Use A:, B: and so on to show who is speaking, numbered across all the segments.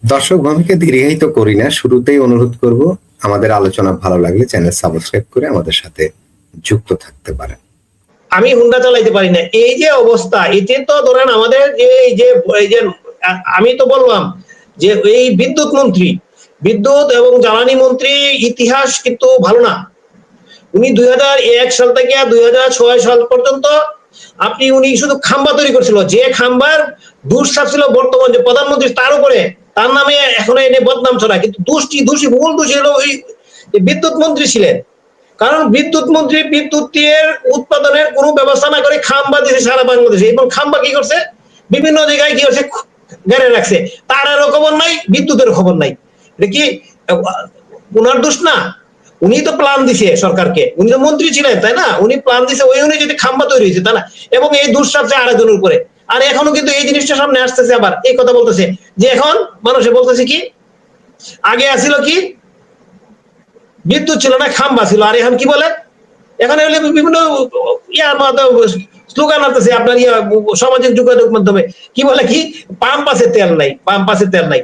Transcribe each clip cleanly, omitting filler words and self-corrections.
A: দর্শক ভূমিকে দীর্ঘায়িত করি না, শুরুতেই অনুরোধ করব আমাদের আলোচনা ভালো লাগলে চ্যানেল সাবস্ক্রাইব করে আমাদের সাথে যুক্ত থাকতে পারেন।
B: আমি হুন্ডা চালাইতে পারি না, এই যে অবস্থা, এতে তো ধরেন আমাদের এই যে আমি তো বললাম যে এই বিদ্যুৎ এবং জ্বালানি মন্ত্রী ইতিহাস কিন্তু ভালো না। উনি 2001 সাল থেকে 2006 সাল পর্যন্ত উনি শুধু খাম্বা তৈরি করছিল, যে খাম্বার দুঃসাপ ছিল বর্তমান যে প্রধানমন্ত্রী তার উপরে, তার নামে এখন এনে বদনাম ছড়া, কিন্তু মূল দোষী হলো ওই বিদ্যুৎ মন্ত্রী ছিলেন। কারণ বিদ্যুৎ মন্ত্রী বিদ্যুতের উৎপাদনের কোনো ব্যবস্থা না করে খাম্বা দিয়েছে সারা বাংলাদেশে, এবং খাম্বা কি করছে বিভিন্ন জায়গায় কি করছে গেড়ে রাখছে, তারও খবর নাই, বিদ্যুতের খবর নাই। এটা কি ওনার দোষ না? উনি তো প্ল্যান দিছে সরকারকে, উনি তো মন্ত্রী ছিলেন তাই না, উনি প্ল্যান দিছে, ওই অনুযায়ী যদি খাম্বা তৈরি হয়েছে তাই না, এবং এই দুঃসাপছে আরেকজনের উপরে। আর এখনো কিন্তু এই জিনিসটা সামনে আসতেছে, আবার এই কথা বলতেছে যে এখন মানুষে বলতেছে কি আগে আসছিল কি বিদ্যুৎ ছিল না খাম্বা ছিল, আর এখন কি বলে, এখন বিভিন্ন স্লোগান আসতেছে আপনার সামাজিক যোগাযোগ মাধ্যমে, কি বলে কি পাম্প আছে তেল নাই।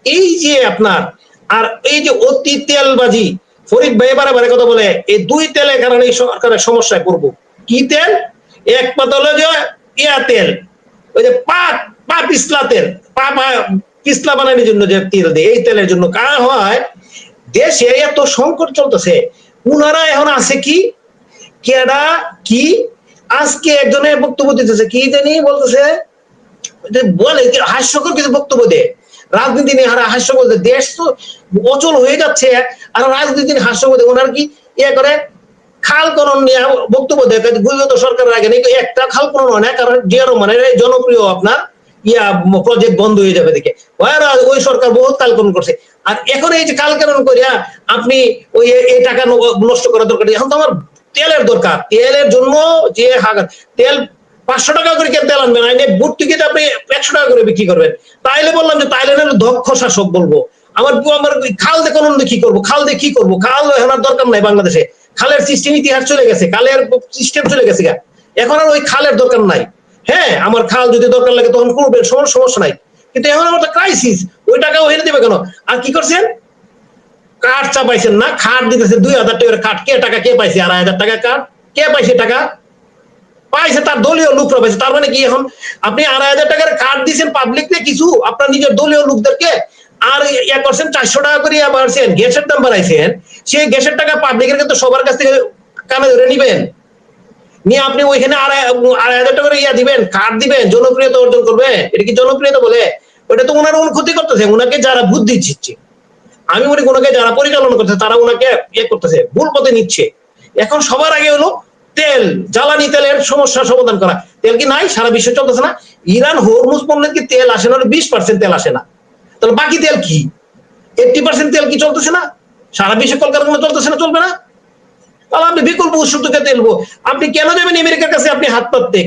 B: এই যে আপনার আর এই যে অতি তেলবাজি, ফরিদ ভাই বারে কথা বলে এই দুই তেলের কারণে সরকারের সমস্যায় পড়বো। কি তেল? এক পাতা হলো যে তেল, ওই যে পা পিছলা তেল, পা পিছলা বানানোর জন্য যে তেল দেয়, এই তেলের জন্য কারণ হয় দেশে এত সংকট চলতেছে। উনারা এখন আছে কি কেডা কি আজকে একজনের বক্তব্য দিতেছে, কি জানি বলতেছে, বলে হাস্যকর কিছু বক্তব্য দেয়, রাজনীতি নিয়ে হাস্য বলতে, দেশ তো অচল হয়ে যাচ্ছে আর রাজনীতি নিয়ে হাস্য বলতে। ওনার কি করে খাল খনন নিয়ে বক্তব্য দেয়, গুজরাট সরকারের আগে নাকি একটা খাল খনন হয় না, কারণ জিয়া রহমানের জনপ্রিয় আপনার প্রজেক্ট বন্ধ হয়ে যাবে দেখে ওই সরকার বহুত কাল খনন করছে। আর এখন এই যে কাল খনন করিয়া আপনি ওই এই টাকা নষ্ট করার দরকার, এখন তো আমার তেলের দরকার, তেলের জন্য যে তেল 500 টাকা করে কেন তেল আনবেন, আইনে ভর্তুকিতে আপনি 100 টাকা করে বিক্রি করবেন। তাইলে বললাম যে তাইলে দক্ষ শাসক বলবো। আমার খাল দিয়ে কোন কি করবো, খাল দিয়ে কি করবো, খাল এখন আর দরকার নাই বাংলাদেশে, খালের সিস্টেম ইতিহাস চলে গেছে, খালের সিস্টেম চলে গেছে, এখন আর ওই খালের দরকার নাই। হ্যাঁ, আমার খাল যদি দরকার লাগে তখন করবেন, সমস্যা নাই, কিন্তু এখন আমার তো ক্রাইসিস, ওই টাকা ওখানে দেবে কেন? আর কি করছেন, কাঠ চাপাইছেন না, খাট দিতেছে 2000 টাকার কাঠ, টাকা কে পাইছে? 2500 টাকা কাঠ কে পাইছে? টাকা পাইছে তার দলীয় লোকরা পাইছে। তার মানে কি এখন আপনি 2500 টাকার কার্ড দিচ্ছেন পাবলিককে কিছু আপনার নিজের দলীয় লোকদেরকে, আর 400 টাকা করে বাড়ছেন, গ্যাসের দাম বাড়াইছেন, সেই গ্যাসের টাকা পাবলিকের কিন্তু সবার কাছ থেকে কানে ধরে নিবেন, নিয়ে আপনি ওইখানে 2500 টাকা করে দিবেন, কার্ড দিবেন, জনপ্রিয়তা অর্জন করবে। এটা কি জনপ্রিয়তা বলে? ওটা তো ওনার ক্ষতি করতেছে, ওনাকে যারা বুদ্ধি দিচ্ছে, আমি মনে ওনাকে যারা পরিচালনা করতেছে তারা ওনাকে করতেছে, ভুল পথে নিচ্ছে। এখন সবার আগে হলো তেল, জ্বালানি তেলের সমস্যা সমাধান করা। তেল কি নাই? সারা বিশ্বে চলতেছে না? ইরান হরমুজ বললেন কি তেল আসে না, 20% তেল আসে না, তাহলে বাকি তেল কি 80% তেল কি চলতেছে না? সারা বিশ্বে কলকারখানা চলতেছে না, চলবে না? তাহলে আপনি বিকল্প উৎস থেকে তেল, আপনি কেন যাবেন আমেরিকার কাছে আপনি হাত পাততে?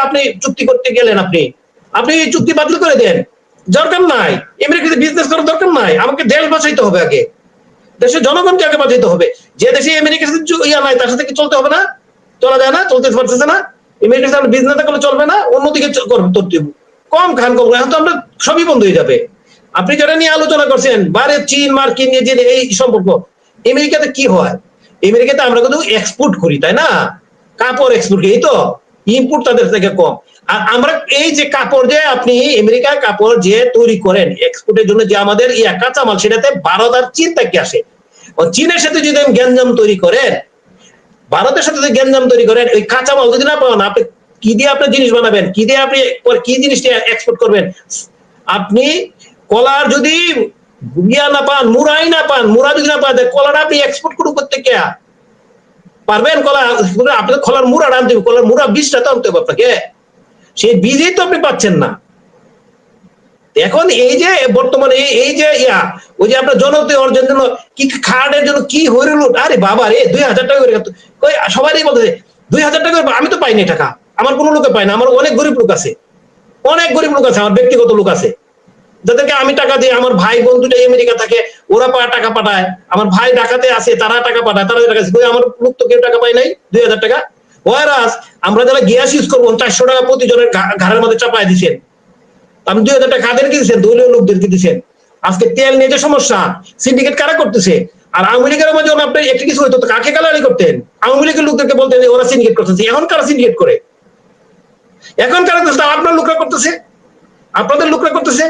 B: আপনি চুক্তি করতে গেলেন, আপনি চুক্তি বাতিল করে দেন, দরকার নাই আমেরিকাতে বিজনেস করার দরকার নাই, আমাকে দেশ বাঁচাইতে হবে, আগে দেশের জনগণকে আগে বাঁচাইতে হবে। যে দেশে আমেরিকার সাথে নাই তার সাথে কি চলতে হবে না? চলা যায় না, চলতে পারতেছে না, আমেরিকার সাথে বিজনেস করলে চলবে না, অন্যদিকে কম খান কম, এখন তো আমরা সবই বন্ধ হয়ে যাবে। আপনি যেটা নিয়ে আলোচনা করছেন বাইরে চীন মার্কিন নিয়ে যে এই সম্পর্ক, আমেরিকাতে কি হয়? আমেরিকাতে আমরা কিন্তু এক্সপোর্ট করি তাই না, কাপড় এক্সপোর্ট করি, তো ইম্পোর্ট তাদের থেকে কম। আর আমরা এই যে কাপড় যে আপনি আমেরিকার কাপড় যে তৈরি করেন এক্সপোর্টের জন্য যে আমাদের কাঁচামাল, সেটাতে ভারত আর চীন থেকে আসে। চীনের সাথে যদি আমি গ্যাঞ্জাম তৈরি করেন, ভারতের সাথে যদি গ্যাঞ্জাম তৈরি করেন, ওই কাঁচামাল যদি না পান, আপনি কি দিয়ে আপনার জিনিস বানাবেন, কি দিয়ে আপনি কি জিনিসটা এক্সপোর্ট করবেন? আপনি কলার যদি না পান, মুড়াই না পান, মুড়া যদি না পান, কলাটা আপনি এক্সপোর্ট করতে কে পারবেন? কলা আপনার কলার মুড়া আনতে হবে, কলার মুড়া বীজটা তো আনতে হবে আপনাকে, সেই বীজই তো আপনি পাচ্ছেন না। এখন এই যে বর্তমানে এই যে ওই যে আপনার জনপ্রিয় অর্জনের জন্য কি খাটের জন্য কি হইল, আরে বাবা রে 2000 টাকা করে সবাই বলতেছে 2000 টাকা, আমি তো পাইনি টাকা, আমার কোনো লোকে পায় না, আমার অনেক গরিব লোক আছে, আমার ব্যক্তিগত লোক আছে যাদেরকে আমি টাকা দিই, আমার ভাই বন্ধুটা আমেরিকা থাকে, ওরা টাকা পাঠায়, আমার ভাই ঢাকাতে আছে, তারা টাকা পাঠায়, তারা টাকা, আমার লোক তো কেউ টাকা পায় নাই 2000 টাকা। ওয়ারাস আমরা যারা গ্যাস ইউজ করবো 400 টাকা প্রতিজনের ঘাড়ের মধ্যে চাপায় দিচ্ছেন, আপনি 2000 টাকা কাদেরকে দিচ্ছেন? দলীয় লোকদেরকে দিচ্ছেন। আজকে তেল নিয়ে যে সমস্যা, সিন্ডিকেট কারা করতেছে? আর আওয়ামী লীগের মধ্যে যখন আপনি একটা কিছু হইতো কাকে গালাগালি করতেন? আওয়ামী লীগের লোকদেরকে বলতেন যে ওরা সিন্ডিকেট করতেছে। এখন কারা সিন্ডিকেট করে? এখন কারা আপনার লোকরা করতেছে, আপনাদের লোকরা করতেছে।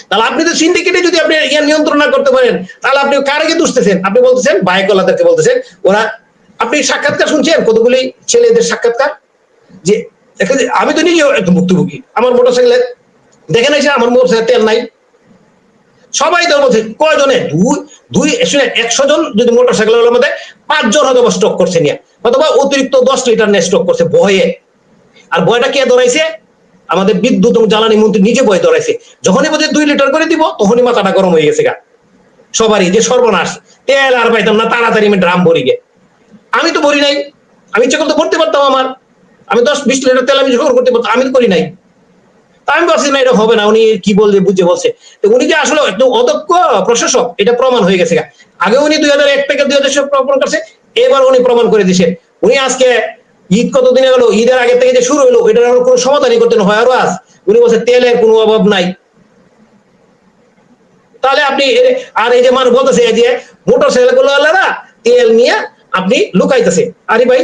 B: তাহলে আপনি তো সিন্ডিকেটে যদি আপনি নিয়ন্ত্রণ না করতে পারেন, তাহলে আপনি কারকে দুষতেছেন? আপনি বলতেছেন বায়কলাদেরকে বলতেছেন ওরা। আপনি সাক্ষাৎকার শুনছেন কতগুলি ছেলেদের সাক্ষাৎকার? যে আমি তো নিজেও একটু ভুক্তভোগী, আমার মোটরসাইকেলে দেখেন এসে আমার মোটরসাইকেল তেল নাই। সবাই তো বলছে কয়জনে, 100 জন যদি মোটরসাইকেলের মধ্যে 5 জন হয়তো স্টক করছে নিয়ে, অথবা অতিরিক্ত 10 লিটার নিয়ে স্টক করছে ভয়ে। আর ভয়টা কে ধরাইছে? আমাদের বিদ্যুৎ এবং জ্বালানি মন্ত্রী নিজে ভয় ধরাইছে। যখনই বলছে 2 লিটার করে দিব, তখনই মাথাটা গরম হয়ে গেছে গা সবারই, যে সর্বনাশ, তেল আর পাইতাম না, তাড়াতাড়ি আমি ড্রাম ভরি গে। আমি তো ভরি নাই, আমি ইচ্ছা করতে ভরতে পারতাম, আমি 10-20 লিটার তেল আমি জোগাড় করতে পারতাম, আমি তো করি নাই। আমি ভাবছি না এটা হবে না, উনি কি বলছে বুঝে বলছে। তো উনি যে আসলে একদম অদক্ষ প্রশাসক এটা প্রমাণ হয়ে গেছে। আগে উনি 2001 থেকে 2000 প্রমাণ করছে, এবার উনি প্রমাণ করে দিছে। উনি আজকে ঈদ কতদিনে গেল, ঈদের আগে থেকে যে শুরু হলো এটার কোনো সমাধানই করতে হয়। আরো আজ উনি বলছে তেলের কোনো অভাব নাই। তাহলে আপনি আর এই যে মানুষ বলতেছে যে মোটরসাইকেল গুলো তেল নিয়ে আপনি লুকাইতেছে। আরে ভাই,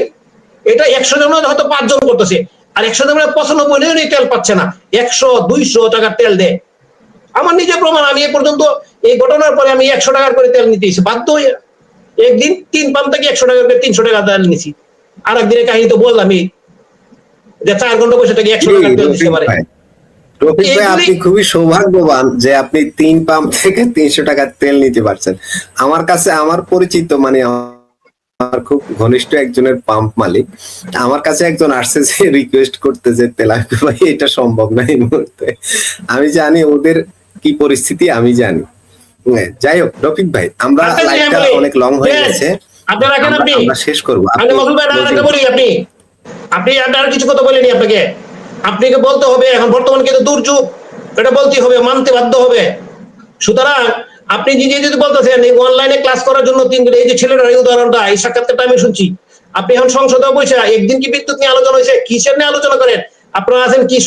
B: এটা 100 জন হয়তো 5 জন করতেছে, আর 100 জনের 95 জনই তেল পাচ্ছে না। 100-200 টাকার তেল দেয়। আমার নিজের প্রমাণ, আমি এ পর্যন্ত এই ঘটনার পরে আমি 100 টাকার করে তেল নিতে বাধ্য হয়ে একদিন 3 পাম্প থেকে 100 টাকা করে 300 টাকা তেল নিছি। আর একদিনের কাহিনী তো বললামই যে 4 ঘন্টা বসে থেকে 100 টাকার তেল দিতে পারে।
A: রফিক ভাই, আপনি খুবই সৌভাগ্যবান যে আপনি 3 পাম্প থেকে 300 টাকার তেল নিতে পারছেন। আমার কাছে আমার পরিচিত মানে আমার খুব ঘনিষ্ঠ একজনের পাম্প মালিক, আমার কাছে একজন আসছে যে রিকোয়েস্ট করতে যে তেলাকু ভাই এটা সম্ভব না এই মুহূর্তে। আমি জানি ওদের কি পরিস্থিতি, আমি জানি। যাই হোক রফিক ভাই, আমরা লাইভটা অনেক লং হয়ে গেছে, আমরা শেষ করবো।
B: আপনি আর কিছু কথা বলেনি, আপনাকে বলতে হবে এখন বর্তমান কিন্তু দুর্যোগ, এটা বলতে হবে, মানতে বাধ্য হবে। সুতরাং আপনি নিজে যদি বলতেছেন এই অনলাইনে ক্লাস করার জন্য 3 দিন, এই যে ছেলেটার এই উদাহরণটা, এই সাক্ষাৎকারটা আমি শুনছি, আপনি এখন সংসদে বসে একদিন কি বিদ্যুৎ নিয়ে আলোচনা হয়েছে? কিসের নিয়ে আলোচনা করেন আপনারা? আছেন কি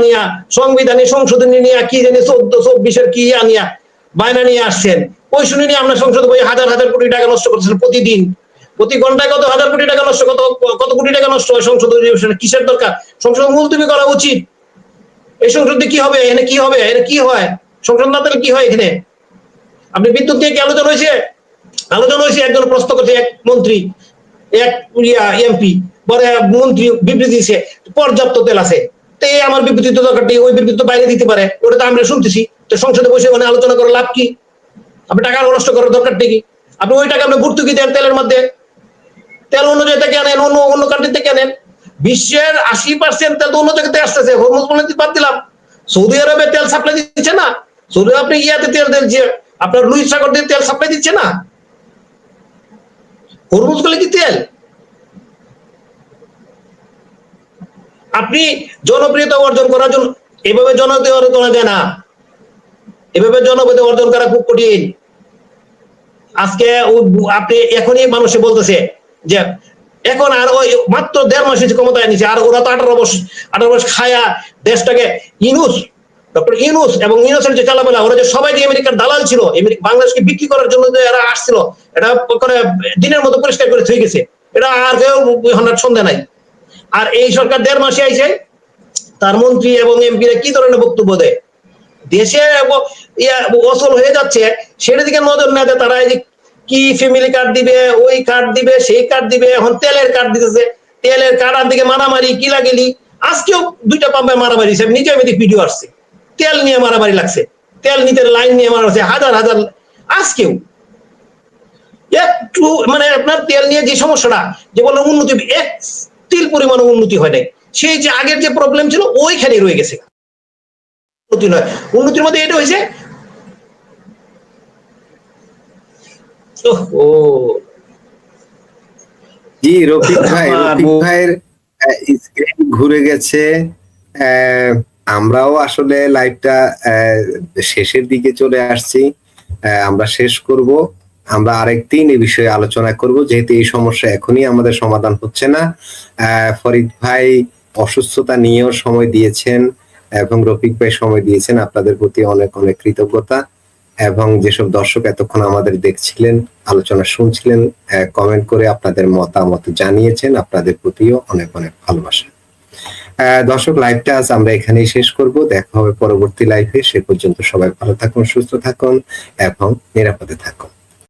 B: নিয়া সংবিধানের সংশোধনী নিয়ে, কি জানি 14-24 কি নিয়ে বায়না নিয়ে আসছেন। ওই শুনে নিয়ে আপনার সংসদে বসে হাজার হাজার কোটি টাকা নষ্ট করতেছেন প্রতিদিন। প্রতি ঘন্টায় কত হাজার কোটি টাকা নষ্ট, কত কোটি টাকা নষ্ট হয় সংসদ অধিবেশনে। কিসের দরকার? সংসদ মুলতবি করা উচিত। এই সংসদে কি হবে? এখানে কি হবে? এখানে কি হয়? সংসদ না থাকলে কি হয় এখানে? আপনি বিদ্যুৎ নিয়ে কি আলোচনা হয়েছে? আলোচনা হয়েছে, একজন প্রশ্ন করছে, এক মন্ত্রী, এক এমপি, পরে মন্ত্রী বিবৃতি দিচ্ছে পর্যাপ্ত তেল আছে। তো এই আমার বিবৃতি তো দরকার নেই, ওই বিবৃতি তো বাইরে দিতে পারে, ওটা তো আমরা শুনতেছি। তো সংসদে বসে ওখানে আলোচনা করার লাভ কি? আপনি টাকা নষ্ট করার দরকার নেই। আপনি ওই টাকা আপনি ভর্তুকি দেন তেলের মধ্যে, তেল অন্য জায়গা থেকে আনেন, অন্য কান্ট্রি থেকে আনেন। বিশ্বের 80% তেল অন্য জায়গা থেকে আসতেছে। হরমুজ বাদ দিলাম, সৌদি আরবে তেল সাপ্লাই দিচ্ছে না। সৌদি আপনি ইয়াতে তেল দিচ্ছে, আপনার লুইস সাগর দিয়ে তেল সাপ্লাই দিচ্ছে না। হরমুজ গুলো কি তেল? আপনি জনপ্রিয়তা অর্জন করার জন্য এভাবে জনপ্রিয়তা অর্জন করা যায় না, এভাবে জনপ্রিয়তা অর্জন করা খুব কঠিন। আজকে আপনি এখনই মানুষে বলতেছে যে এখন আর ওই মাত্র 1.5 মাস ক্ষমতায় নিচ্ছে, আর ওরা তো 18 বছর খায়া দেশটাকে ডক্টর ইউনূস এবং ইউনূসের যে চালাবেলা, ওরা যে সবাই যে আমেরিকার দালাল ছিল, বাংলাদেশকে বিক্রি করার জন্য যে এরা আসছিল, এটা দিনের মতো পরিষ্কার করে থয়ে গেছে। এটা আর কেউ সন্দেহ নাই। আর এই সরকার 1.5 মাসে আইছে, তার মন্ত্রী এবং এমপিরা কি ধরনের বক্তব্য দেয়, দেশে অচল হয়ে যাচ্ছে সেটা দিকে নজর না দেয়। তারা এই যে কি ফ্যামিলি কার্ড দিবে, ওই কার্ড দিবে, সেই কার্ড দিবে, এখন তেলের কার্ড দিতেছে, তেলের কার্ডার দিকে মারামারি কি লাগেলি। আজকেও 2টা পাম্পে মারামারি, নিজে আমি ভিডিও আসছে, তেল নিয়ে মারামারি লাগছে, তেল নিতে লাইন নিয়ে মারা হচ্ছে হাজার হাজার। আজকেও একটু মানে আপনার তেল নিয়ে যে সমস্যাটা, যে বললাম উন্নতি, এক তিল পরিমাণ উন্নতি হয় নাই। সেই যে আগের যে প্রবলেম ছিল ওইখানে রয়ে গেছে। উন্নতি নয়, উন্নতির মধ্যে এটা হয়েছে
A: জি রফিক ভাইয়ের স্ক্রিন ঘুরে গেছে। আমরাও আসলে লাইভটা শেষের দিকে চলে আসছি, আমরা শেষ করব। আমরা আরেকদিন এই বিষয়ে আলোচনা করব, যেহেতু এই সমস্যা এখনই আমাদের সমাধান হচ্ছে না। ফরিদ ভাই অসুস্থতা নিয়েও সময় দিয়েছেন, এবং রফিক ভাই সময় দিয়েছেন, আপনাদের প্রতি অনেক অনেক কৃতজ্ঞতা। এবং যেসব দর্শক এতক্ষণ আমাদের দেখছিলেন, আলোচনা শুনছিলেন, কমেন্ট করে আপনাদের মতামত জানিয়েছেন, আপনাদের প্রতিও অনেক অনেক ভালোবাসা। দর্শক, লাইভটা আজ আমরা এখানেই শেষ করব। দেখা হবে পরবর্তী লাইভে। সে পর্যন্ত সবাই ভালো থাকুন, সুস্থ থাকুন এবং নিরাপদে থাকুন।